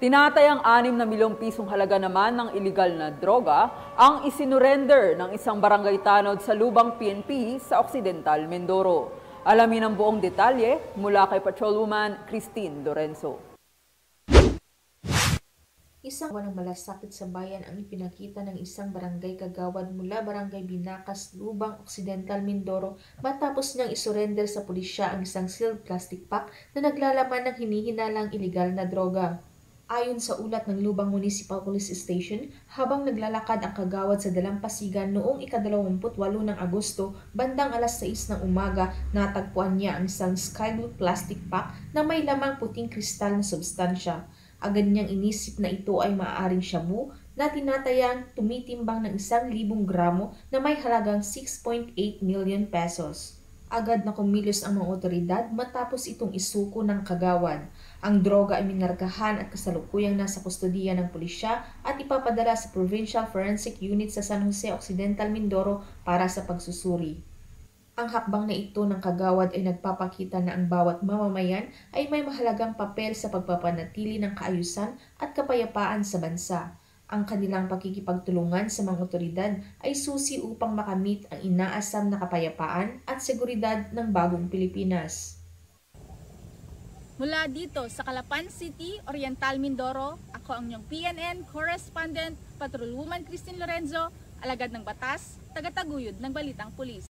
Tinatayang 6 na milyong pisong halaga naman ng iligal na droga ang isinurrender ng isang barangay tanod sa lubang PNP sa Occidental, Mindoro. Alamin ang buong detalye mula kay Patrolwoman Christine Lorenzo. Isang walang malasakit sa bayan ang ipinakita ng isang barangay kagawad mula Barangay Binacas, Lubang, Occidental, Mindoro matapos niyang isurrender sa pulisya ang isang sealed plastic pack na naglalaman ng hinihinalang iligal na droga. Ayon sa ulat ng Lubang Municipal Police Station, habang naglalakad ang kagawad sa Dalampasigan noong ika-28 ng Agosto, bandang alas 6 ng umaga, natagpuan niya ang isang sky blue plastic pack na may lamang puting kristal na substansya. Agad niyang inisip na ito ay maaaring shabu na tinatayang tumitimbang ng 1,000 gramo na may halagang 6.8 million pesos. Agad na kumilos ang mga otoridad matapos itong isuko ng kagawad. Ang droga ay minarkahan at kasalukuyang nasa kustodiya ng pulisya at ipapadala sa Provincial Forensic Unit sa San Jose Occidental, Mindoro para sa pagsusuri. Ang hakbang na ito ng kagawad ay nagpapakita na ang bawat mamamayan ay may mahalagang papel sa pagpapanatili ng kaayusan at kapayapaan sa bansa. Ang kanilang pakikipagtulungan sa mga otoridad ay susi upang makamit ang inaasam na kapayapaan at seguridad ng bagong Pilipinas. Mula dito sa Calapan City, Oriental, Mindoro, ako ang inyong PNN Correspondent, Patrolwoman Christine Lorenzo, alagad ng batas, tagataguyod ng Balitang Pulis.